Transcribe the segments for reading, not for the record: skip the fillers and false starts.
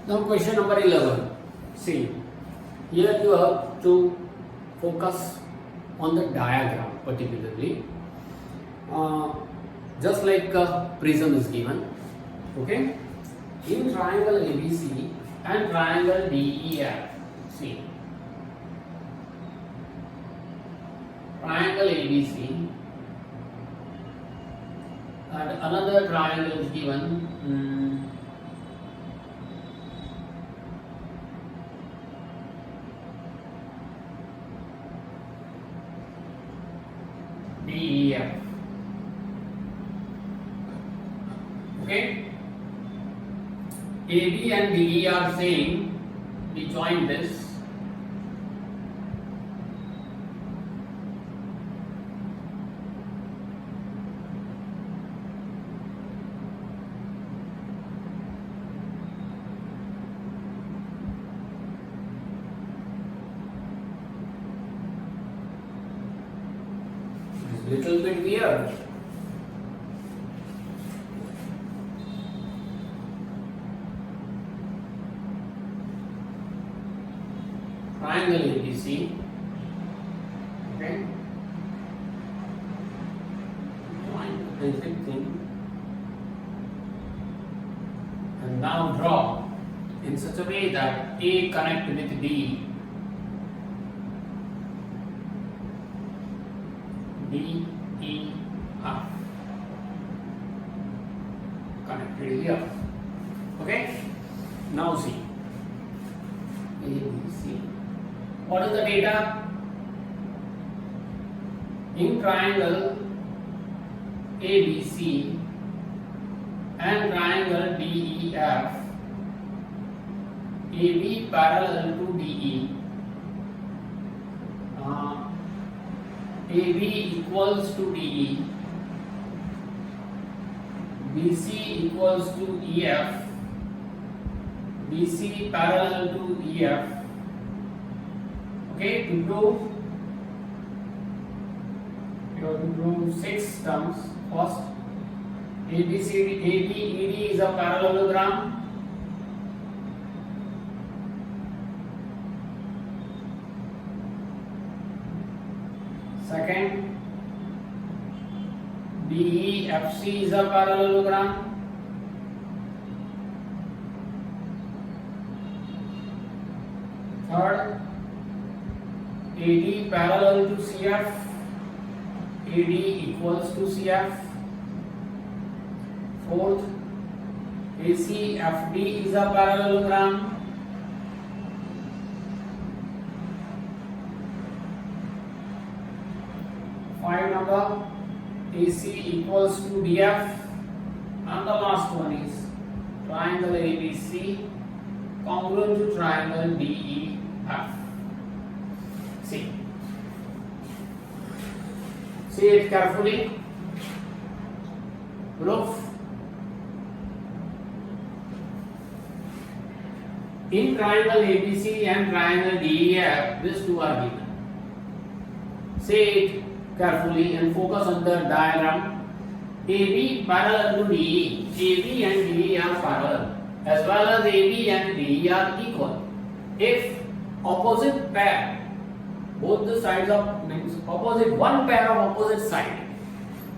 Now question number 11. See, here you have to focus on the diagram particularly. Just like a prism is given. Okay. In triangle ABC and triangle DEF. See. Triangle ABC and another triangle is given. DEF. Okay. AB and DE are same. We join this. Little bit weird. Triangle ABC. Okay. Join the basic thing. And now draw in such a way that A connect with D. D, E, F. Connected here. Okay? Now see. A, B, C. What is the data? In triangle ABC and triangle DEF, AB parallel to DE. AB equals to DE, BC equals to EF, BC parallel to EF. Okay, to prove, you have to prove 6 terms. First, ABED is a parallelogram. Second, DEFC is a parallelogram. Third, AD parallel to CF, AD equals to CF. Fourth, ACFD is a parallelogram. Five number, AC equals to DF, and the last one is triangle ABC congruent to triangle DEF. See it carefully. Proof. In triangle ABC and triangle DEF, these two are given. Say it carefully and focus on the diagram. AB parallel to DE. AB and DE are parallel, as well as AB and DE are equal. If opposite pair, both the sides of means opposite, one pair of opposite side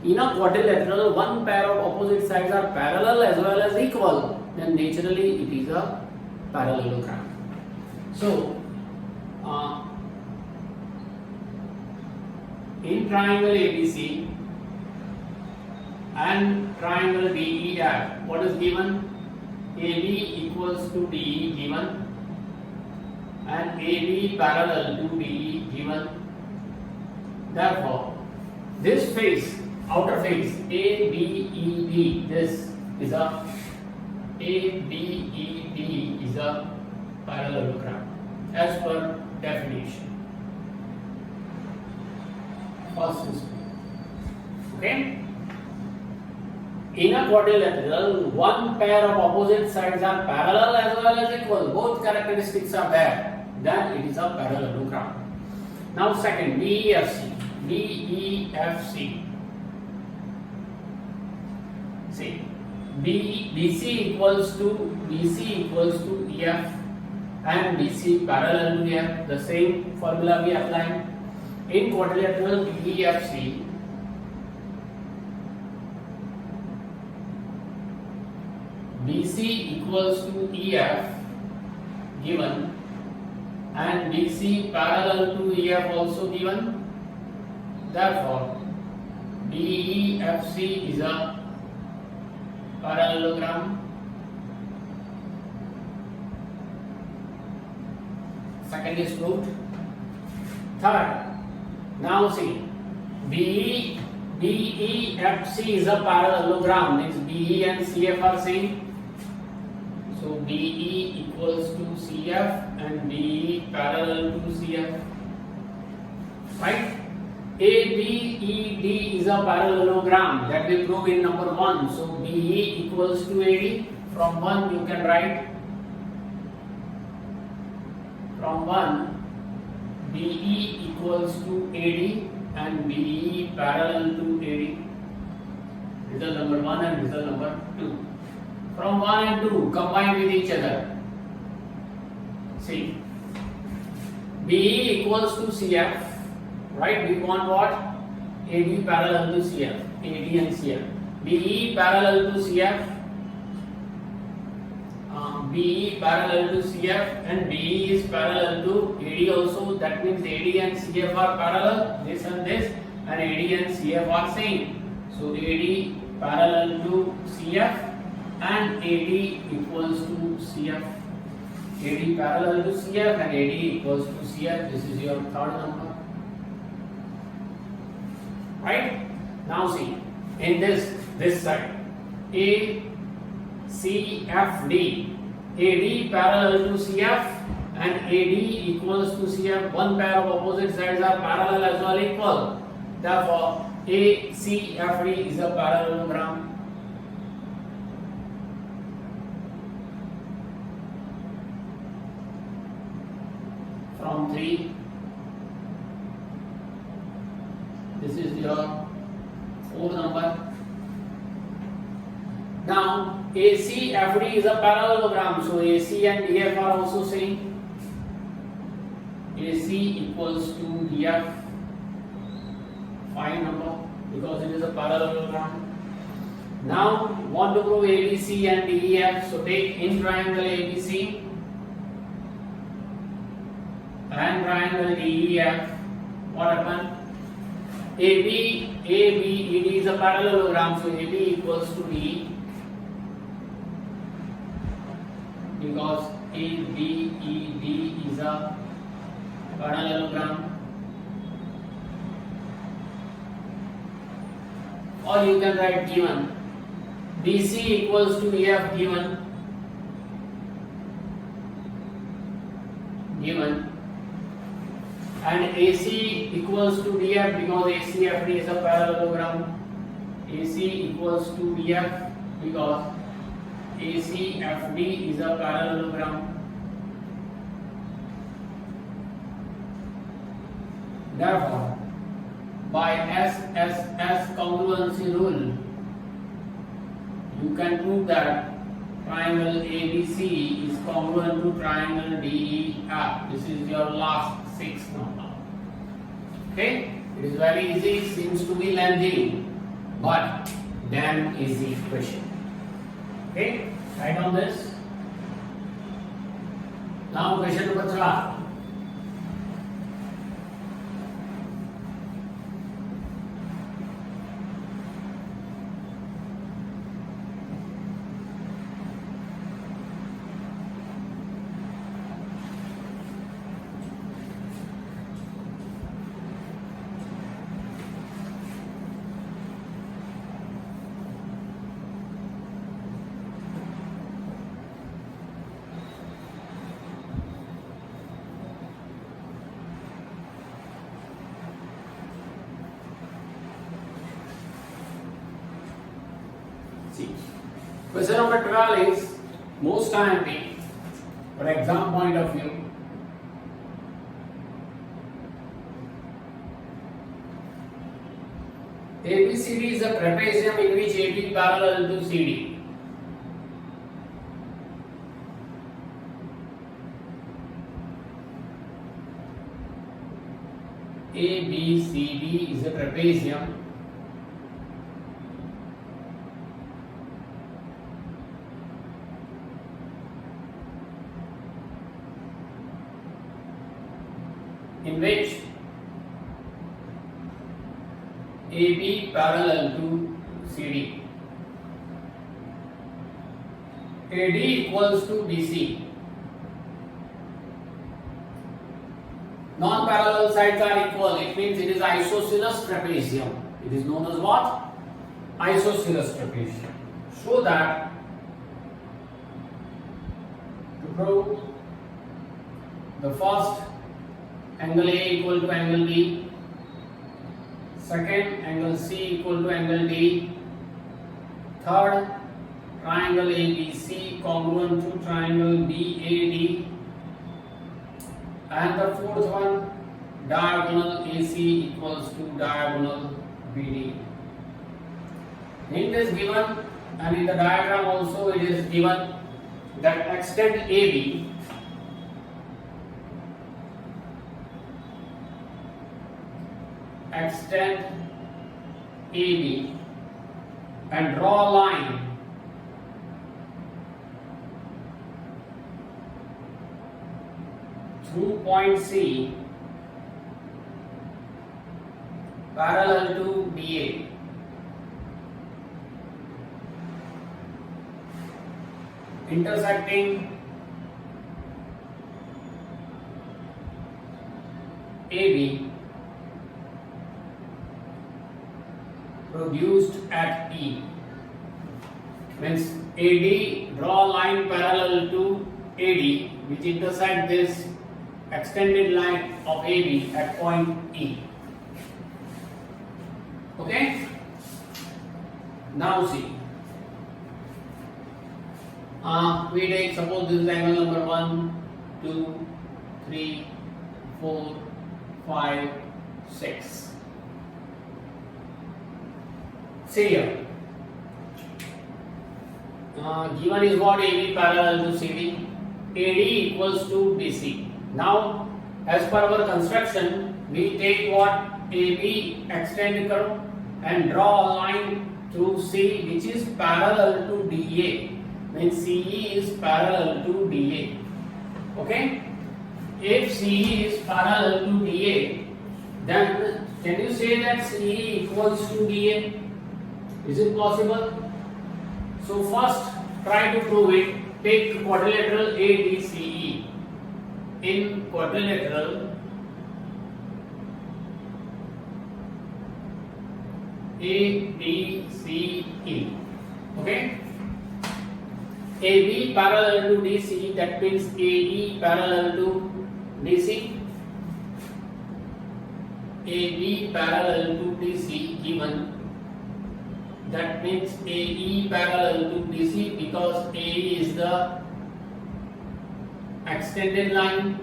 in a quadrilateral, one pair of opposite sides are parallel as well as equal, then naturally it is a parallelogram. So in triangle ABC and triangle DEF, what is given? AB equals to DE given, and AB parallel to DE given. Therefore, this face, outer face ABED, this is a ABED is a parallelogram as per definition. First is okay. In a quadrilateral, one pair of opposite sides are parallel as well as equal. Both characteristics are there. Then it is a parallelogram. Now second, DEFC. DEFC. See, BC equals to EF and BC parallel to EF. The same formula we apply in quadrilateral BEFC. BC equals to EF given and BC parallel to EF also given. Therefore, BEFC is a parallelogram. Second is proved. Third, now see, BEFC is a parallelogram, means BE and CF are same. So BE equals to CF and BE parallel to CF. Right? ABED is a parallelogram, that we prove in number 1. So BE equals to AD. From 1 you can write. From 1 BE equals to AD and BE parallel to AD. Result number 1 and result number 2. From 1 and 2 combine with each other. See, BE equals to CF. Right, we want what? AD parallel to CF, AD and CF. BE parallel to CF, BE parallel to CF and BE is parallel to AD also. That means AD and CF are parallel, this and this, and AD and CF are same. So AD parallel to CF and AD equals to CF. AD parallel to CF and AD equals to CF. This is your third number. Right? Now see, in this side, ACFD, AD parallel to CF and AD equals to CF. One pair of opposite sides are parallel as well equal. Therefore, ACFD is a parallelogram. From 3. This is your 4th number. Now ACFD is a parallelogram, so AC and DF are also same. AC equals to DF, 5 number, because it is a parallelogram. Now want to prove ABC and DEF, so take in triangle ABC and triangle DEF. What happened? ABED is a parallelogram, so AB equals to D, because ABED is a parallelogram. Or you can write given BC equals to EF given and AC equals to DF, because ACFD is a parallelogram. AC equals to DF because ACFD is a parallelogram. Therefore, by SSS congruency rule, you can prove that triangle ABC is congruent to triangle DEF. This is your last 6th number. Okay, it is very easy, seems to be lengthy, but damn easy question. Okay, write on this. Now question number 12. See, question number 12 is most timely for exam point of view. ABCD is a trapezium in which AB parallel to CD. ABCD is a trapezium in which AB parallel to CD. AD equals to BC. Non-parallel sides are equal. It means it is isosceles trapezium. It is known as what? Isosceles trapezium. So that to prove the first angle A equal to angle B, second angle C equal to angle D, third triangle ABC congruent to triangle BAD, and the fourth one diagonal AC equals to diagonal BD. Hint is given, and in the diagram also it is given that extend AB and draw a line through point C parallel to DA. Intersecting AB produced at E. Means AD, draw a line parallel to AD which intersect this extended line of AB at point E. Okay? Now see. We take, suppose this is angle number 1, 2, 3, 4, 5, 6. See here. Given is what? AB parallel to CD. AD equals to BC. Now, as per our construction, we take what? AB extend curve and draw a line through C which is parallel to DA. Means CE is parallel to DA. Okay? If CE is parallel to DA, then can you say that CE equals to DA? Is it possible? So first try to prove it. Take quadrilateral ADCE. In quadrilateral ADCE. Okay? AB parallel to DC, that means AE parallel to DC. AB parallel to DC given, that means AE parallel to DC because AE is the extended line.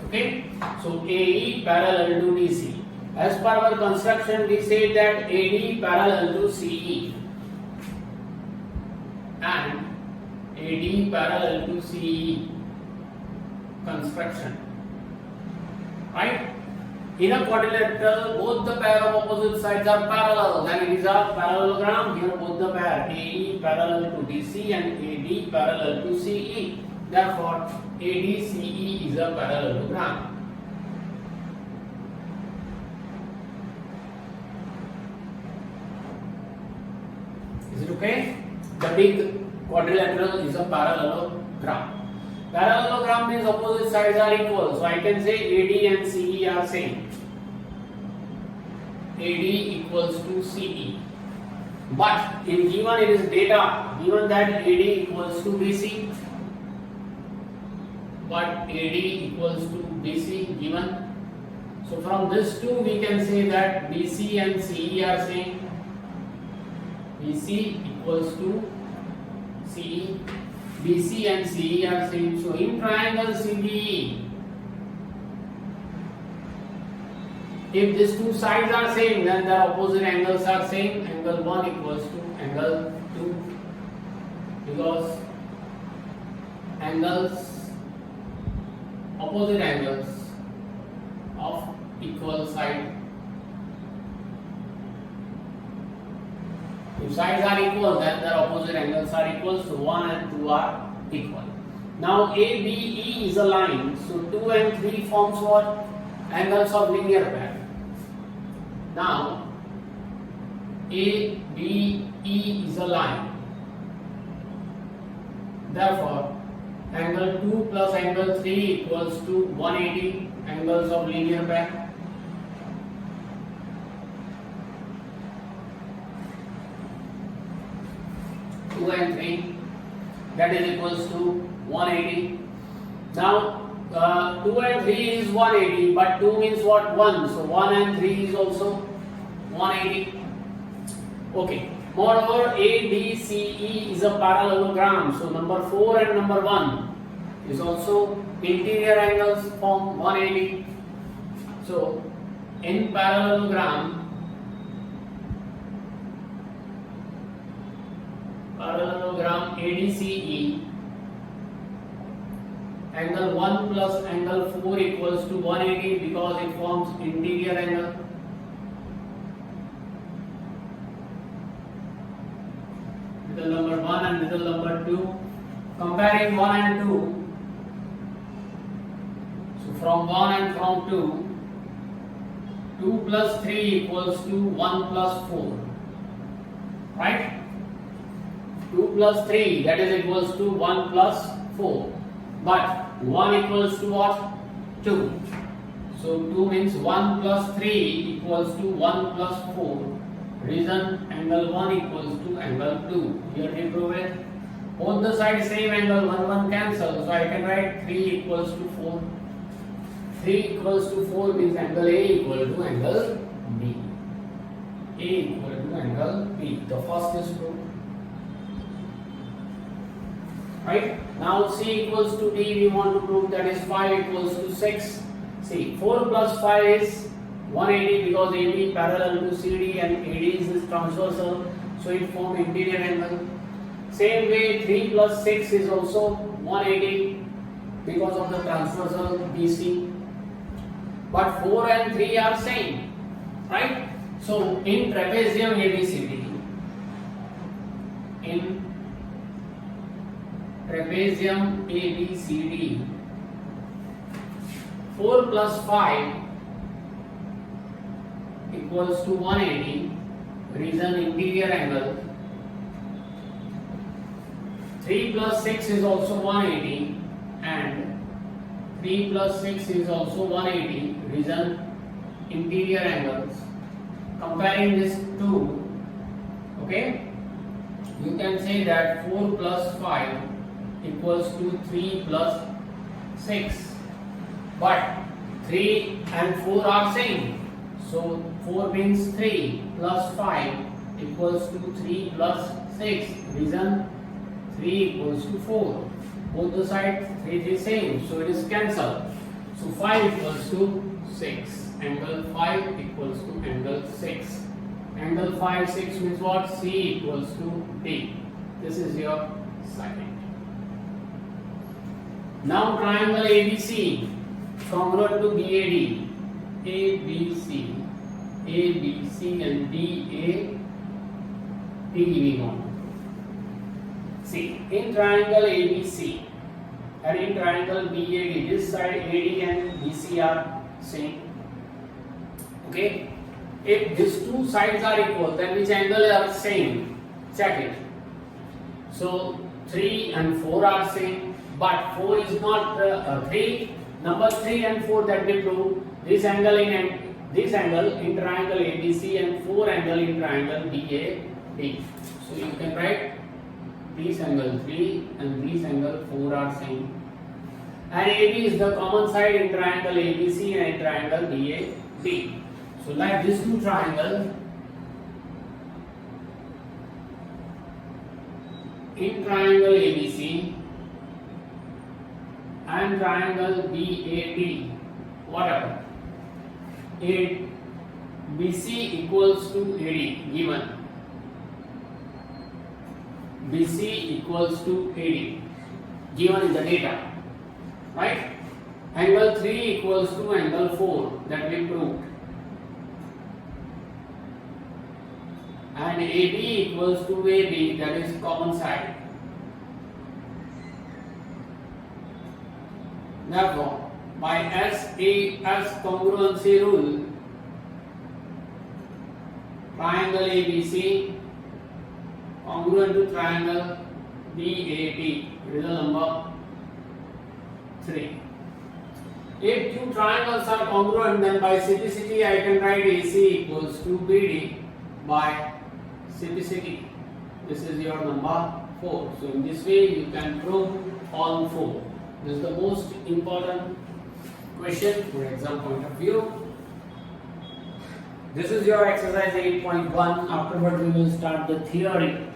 Okay, so AE parallel to DC. As per our construction, we say that AD parallel to CE and AD parallel to CE construction. Right? In a quadrilateral, both the pair of opposite sides are parallel. Then it is a parallelogram. Here both the pair AE parallel to DC and AD parallel to CE. Therefore, ADCE is a parallelogram. Is it okay? The big quadrilateral is a parallelogram. Parallelogram means opposite sides are equal. So I can say AD and CE are same. AD equals to CE. But in given it is data, given that AD equals to BC, but AD equals to BC given. So from this two we can say that BC and CE are same. BC equals to CE. BC and CE are same. So in triangle CBE, if these two sides are same, then their opposite angles are same. Angle 1 equals to angle 2 because angles opposite angles of equal side. If sides are equal, then their opposite angles are equal, so 1 and 2 are equal. Now ABE is a line, so 2 and 3 forms what? Angles of linear pair. Now ABE is a line. Therefore, angle 2 plus angle 3 equals to 180 angles of linear pair. And 3, that is equals to 180. Now 2 and 3 is 180, but 2 means what? 1, so 1 and 3 is also 180. Okay, moreover ABCE is a parallelogram, so number 4 and number 1 is also interior angles form 180. So in parallelogram ADCE, angle 1 plus angle 4 equals to 180 because it forms interior angle. Middle number 1 and middle number 2. Comparing 1 and 2. So from 1 and from 2, 2 plus 3 equals to 1 plus 4. Right? 2 plus 3, that is equals to 1 plus 4. But 1 equals to what? 2. So 2 means 1 plus 3 equals to 1 plus 4. Reason angle 1 equals to angle 2. Here we prove it. Both the sides same angle, 1 cancel. So I can write 3 equals to 4. 3 equals to 4 means angle A equal to angle B. A equal to angle B. The first is proved. Right? Now C equals to D, we want to prove, that is 5 equals to 6. See, 4 plus 5 is 180 because AB parallel to CD and AD is transversal, so it forms interior angle. Same way 3 plus 6 is also 180 because of the transversal BC. But 4 and 3 are same. Right? So in trapezium ABCD, in trapezium ABCD, 4 plus 5 equals to 180, reason interior angle. 3 plus 6 is also 180 and 3 plus 6 is also 180, reason interior angles. Comparing these two, okay, you can say that 4 plus 5 equals to 3 plus 6, but 3 and 4 are same, so 4 means 3 plus 5 equals to 3 plus 6, reason 3 equals to 4. Both the sides 3 same, so it is cancelled. So 5 equals to 6. Angle 5 equals to angle 6. Angle 5, 6 means what? C equals to D. This is your second. Now triangle ABC congruent to BAD. ABC, ABC and BAD we want. See, in triangle ABC and in triangle BAD, this side AD and BC are same. Okay, if these two sides are equal, then which angle are same? Check it. So 3 and 4 are same, but 4 is not 3. Number 3 and 4 that we prove. This angle in triangle ABC and 4 angle in triangle BAD. So you can write this angle 3 and this angle 4 are same. And AB is the common side in triangle ABC and in triangle BAD. So like these two triangles, in triangle ABC and triangle BAD, what happened? BC equals to AD given. BC equals to AD given in the data, right? Angle 3 equals to angle 4, that we proved. And AB equals to AB, that is common side. Therefore, by SAS congruency rule, triangle ABC congruent to triangle BAP, result number 3. If two triangles are congruent, then by CPCT I can write AC equals to BD by CPCT. This is your number 4. So in this way you can prove all 4. This is the most important question for exam point of view. This is your exercise 8.1. Afterwards we will start the theory.